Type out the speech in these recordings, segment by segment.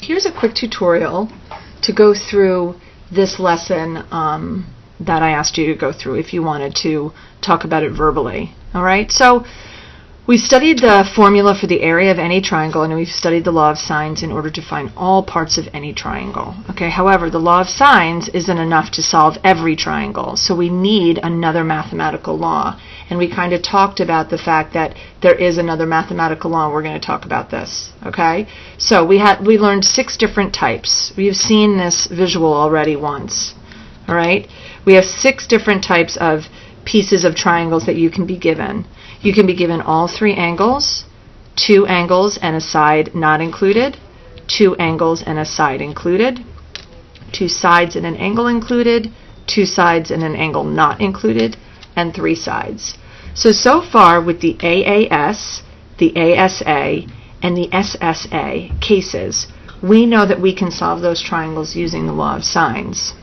Here's a quick tutorial to go through this lesson that I asked you to go through if you wanted to talk about it verbally. All right, so we studied the formula for the area of any triangle, and we've studied the law of sines in order to find all parts of any triangle. Okay, however, the law of sines isn't enough to solve every triangle, so we need another mathematical law. And we kind of talked about the fact that there is another mathematical law, and we're going to talk about this. Okay, so we learned 6 different types. We've seen this visual already once. All right, we have 6 different types of pieces of triangles that you can be given. You can be given all 3 angles, 2 angles and a side not included, 2 angles and a side included, 2 sides and an angle included, 2 sides and an angle not included, and 3 sides. So far with the AAS, the ASA, and the SSA cases, we know that we can solve those triangles using the law of sines.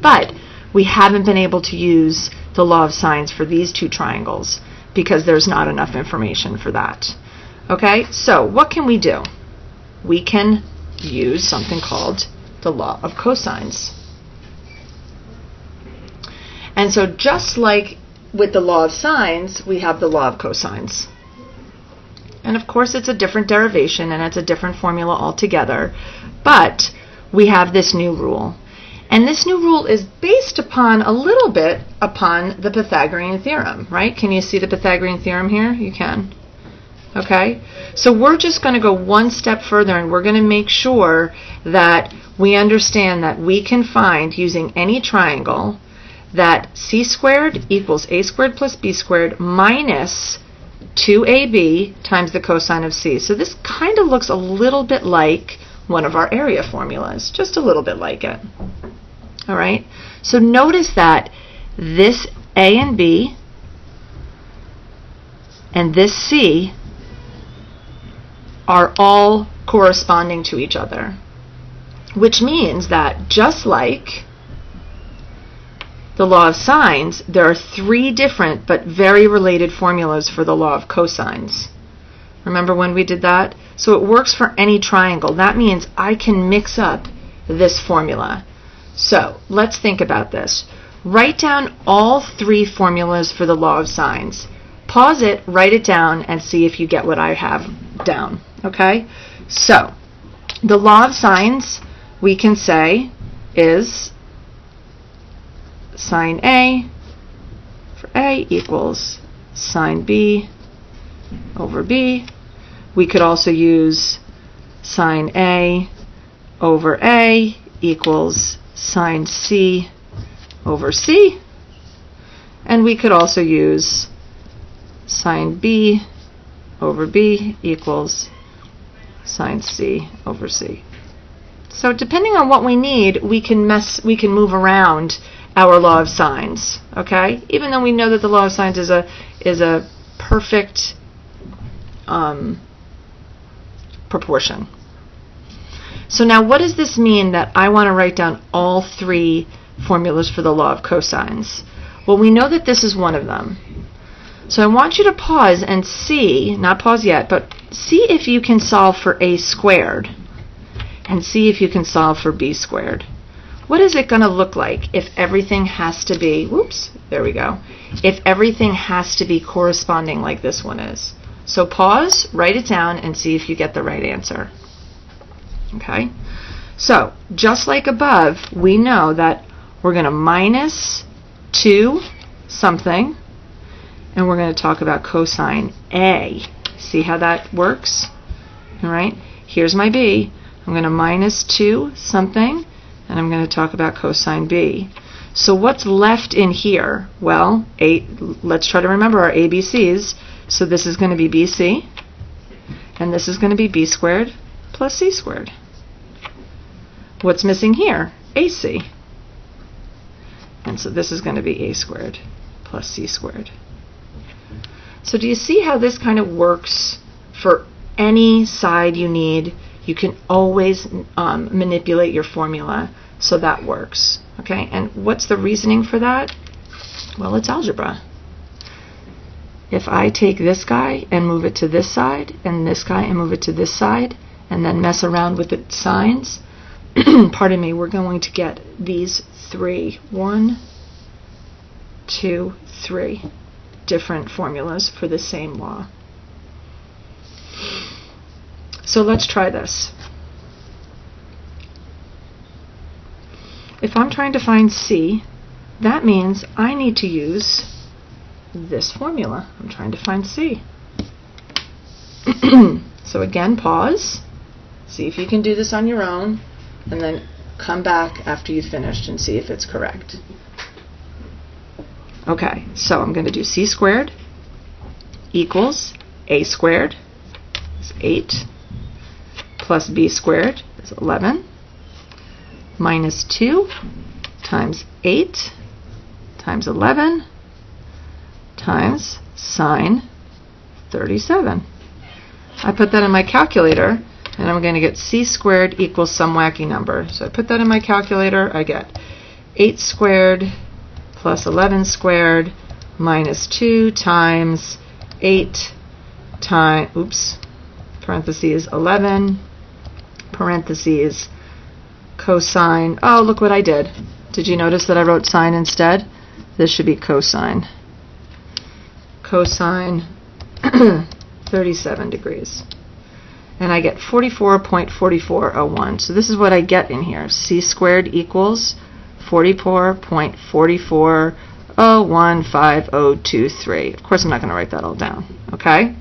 But we haven't been able to use the law of sines for these 2 triangles because there's not enough information for that. Okay, so what can we do? We can use something called the law of cosines. And so just like with the law of sines, we have the law of cosines. And of course it's a different derivation and it's a different formula altogether, but we have this new rule. And this new rule is based upon a little bit upon the Pythagorean theorem, right? Can you see the Pythagorean theorem here? You can. Okay? So we're just going to go one step further, and we're going to make sure that we understand that we can find, using any triangle, that c squared equals a squared plus b squared minus 2ab times the cosine of c. So this kind of looks a little bit like one of our area formulas, just a little bit like it. All right, so notice that this A and B and this C are all corresponding to each other, which means that just like the law of sines, there are 3 different but very related formulas for the law of cosines. Remember when we did that? So it works for any triangle. That means I can mix up this formula. So let's think about this. Write down all 3 formulas for the law of sines. Pause it, write it down, and see if you get what I have down. Okay? So the law of sines, we can say, is sine A for A equals sine B over B. We could also use sine A over A equals sine C over C, and we could also use sine B over B equals sine C over C. So depending on what we need, we can move around our law of sines, okay? Even though we know that the law of sines is a perfect proportion. So now what does this mean that I want to write down all 3 formulas for the law of cosines? Well, we know that this is one of them. So I want you to pause and see, not pause yet, but see if you can solve for a squared and see if you can solve for b squared. What is it going to look like if everything has to be, whoops, there we go, if everything has to be corresponding like this one is? So pause, write it down, and see if you get the right answer. Okay, so just like above, we know that we're going to minus 2 something, and we're going to talk about cosine A. See how that works? All right, here's my B. I'm going to minus 2 something, and I'm going to talk about cosine B. So what's left in here? Well, let's try to remember our ABCs. So this is going to be BC, and this is going to be B squared plus C squared. What's missing here? AC. And so this is going to be A squared plus C squared. So do you see how this kind of works for any side you need? You can always manipulate your formula, so that works. Okay, and what's the reasoning for that? Well, it's algebra. If I take this guy and move it to this side, and this guy and move it to this side, and then mess around with the signs, pardon me, we're going to get these three, 1, 2, 3 different formulas for the same law. So let's try this. If I'm trying to find C, that means I need to use this formula. I'm trying to find C. So again, pause, see if you can do this on your own, and then come back after you've finished and see if it's correct. Okay, so I'm going to do C squared equals A squared is 8 plus B squared is 11 minus 2 times 8 times 11 times sine 37. I put that in my calculator, and I'm going to get C squared equals some wacky number. So I put that in my calculator, I get 8 squared plus 11 squared minus 2 times 8 times, oops, parentheses 11, parentheses cosine, oh, look what I did. Did you notice that I wrote sine instead? This should be cosine. Cosine 37 degrees. And I get 44.4401. So this is what I get in here. C squared equals 44.44015023. Of course, I'm not going to write that all down, okay?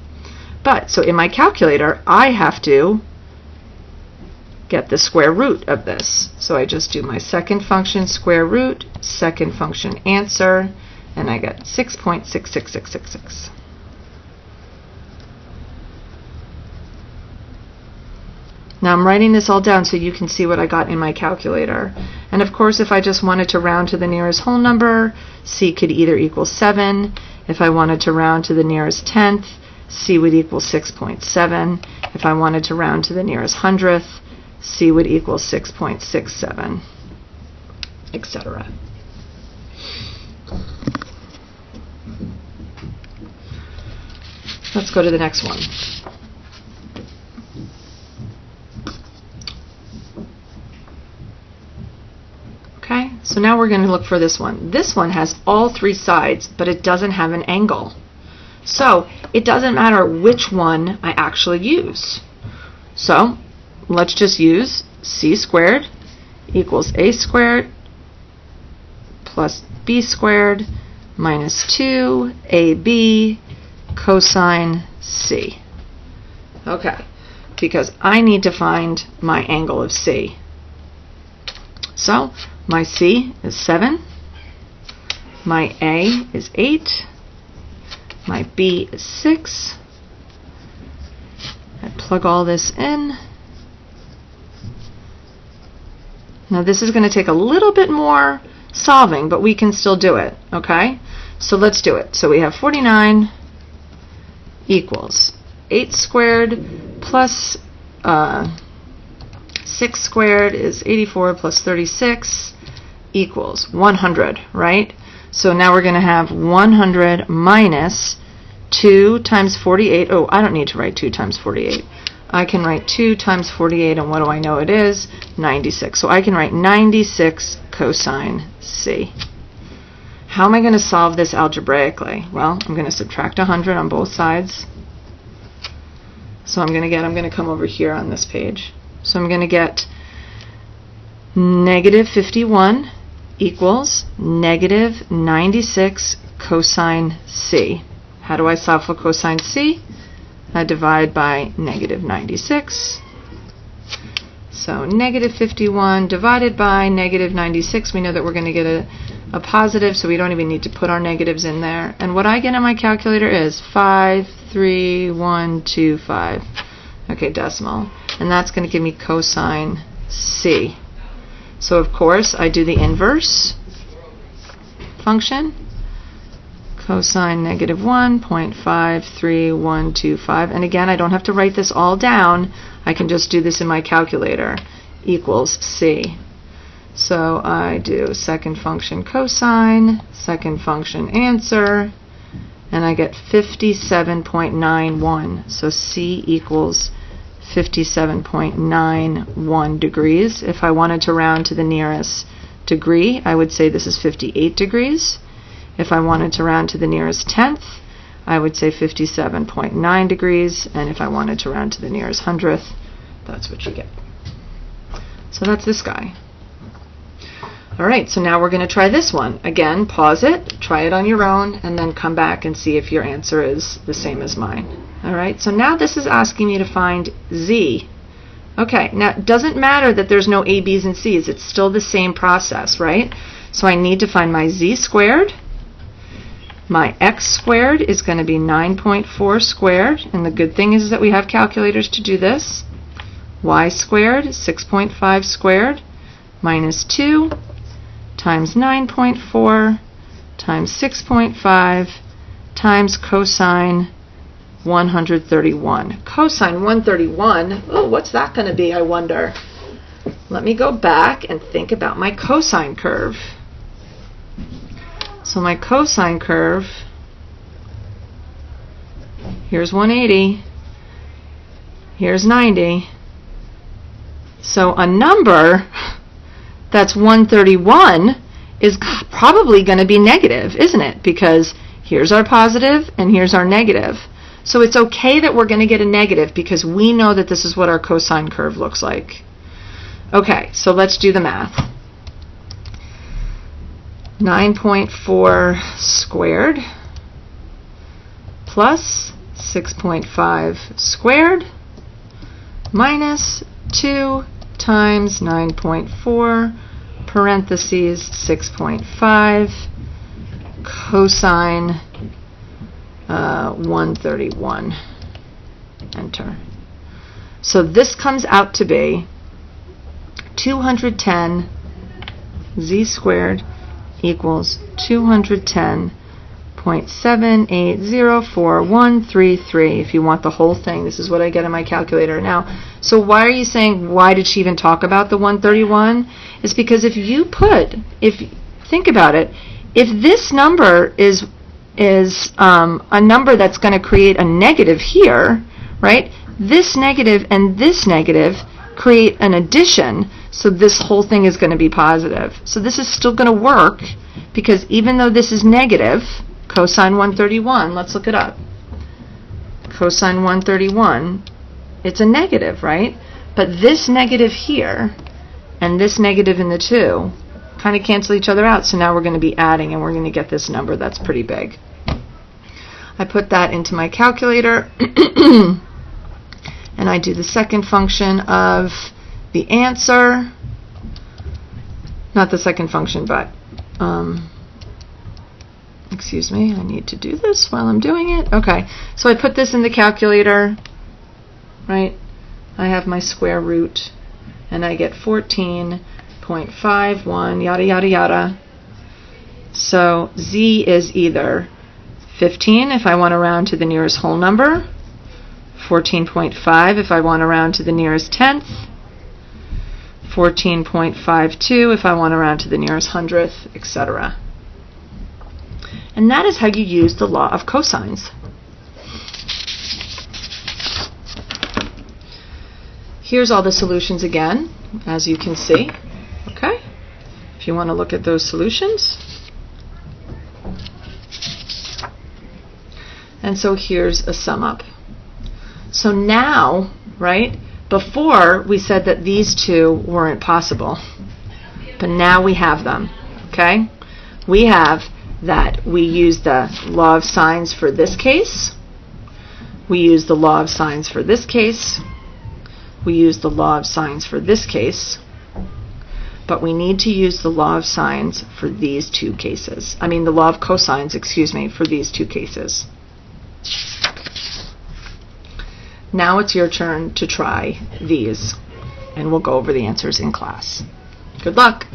But, so in my calculator, I have to get the square root of this. So I just do my second function square root, second function answer, and I get 6.66666. Now I'm writing this all down so you can see what I got in my calculator. And of course, if I just wanted to round to the nearest whole number, C could either equal 7. If I wanted to round to the nearest tenth, C would equal 6.7. If I wanted to round to the nearest hundredth, C would equal 6.67, etc. Let's go to the next one. Okay, so now we're going to look for this one. This one has all three sides, but it doesn't have an angle. So it doesn't matter which one I actually use. So let's just use C squared equals A squared plus B squared minus 2AB cosine C. Okay, because I need to find my angle of C. So my C is 7, my A is 8, my B is 6. I plug all this in. Now this is going to take a little bit more solving, but we can still do it, okay? So let's do it. So we have 49 equals 8 squared plus 6 squared is 84 plus 36 equals 100, right? So now we're going to have 100 minus 2 times 48. Oh, I don't need to write 2 times 48. I can write 2 times 48, and what do I know it is? 96. So I can write 96 cosine C. How am I going to solve this algebraically? Well, I'm going to subtract 100 on both sides. So I'm going to come over here on this page. So I'm going to get negative 51 equals negative 96 cosine C. How do I solve for cosine C? I divide by negative 96. So negative 51 divided by negative 96, we know that we're going to get a positive, so we don't even need to put our negatives in there. And what I get in my calculator is 53125. Okay, decimal. And that's going to give me cosine C. So of course I do the inverse function. Cosine negative 1.53125. And again, I don't have to write this all down. I can just do this in my calculator. Equals C. So I do second function cosine, second function answer, and I get 57.91. So C equals 57.91 degrees. If I wanted to round to the nearest degree, I would say this is 58 degrees. If I wanted to round to the nearest tenth, I would say 57.9 degrees. And if I wanted to round to the nearest hundredth, that's what you get. So that's this guy. All right, so now we're going to try this one. Again, pause it, try it on your own, and then come back and see if your answer is the same as mine. All right, so now this is asking me to find z. Okay, now it doesn't matter that there's no a, b's, and c's. It's still the same process, right? So I need to find my z squared. My x squared is going to be 9.4 squared, and the good thing is that we have calculators to do this. Y squared, 6.5 squared, minus 2 times 9.4 times 6.5 times cosine 131. Cosine 131, oh, what's that going to be, I wonder? Let me go back and think about my cosine curve. So my cosine curve, here's 180, here's 90. So a number that's 131 is probably going to be negative, isn't it? Because here's our positive and here's our negative. So it's okay that we're going to get a negative because we know that this is what our cosine curve looks like. Okay, so let's do the math. 9.4 squared plus 6.5 squared minus 2 times 9.4 parentheses 6.5 cosine 131. Enter. So this comes out to be 210 z squared equals 210.7804133. If you want the whole thing, this is what I get in my calculator. Now, so why are you saying, why did she even talk about the 131? It's because if think about it, if this number is a number that's going to create a negative here, right? This negative and this negative create an addition, so this whole thing is going to be positive. So this is still going to work because even though this is negative, cosine 131, let's look it up. Cosine 131, it's a negative, right? But this negative here and this negative in the 2 kind of cancel each other out. So now we're going to be adding and we're going to get this number that's pretty big. I put that into my calculator and I do the second function of the answer. Not the second function, but excuse me, I need to do this while I'm doing it. Okay, so I put this in the calculator, right? I have my square root, and I get 14.51, yada, yada, yada. So z is either 15 if I want to round to the nearest whole number, 14.5 if I want to round to the nearest tenth, 14.52 if I want to round to the nearest hundredth, etc. And that is how you use the law of cosines. Here's all the solutions again, as you can see. Okay, if you want to look at those solutions. And so here's a sum up. So now, right, before we said that these two weren't possible, but now we have them, okay? We have that we use the law of sines for this case, we use the law of sines for this case, we use the law of sines for this case, but we need to use the law of sines for these two cases. I mean the law of cosines, excuse me, for these two cases. Now it's your turn to try these, and we'll go over the answers in class. Good luck!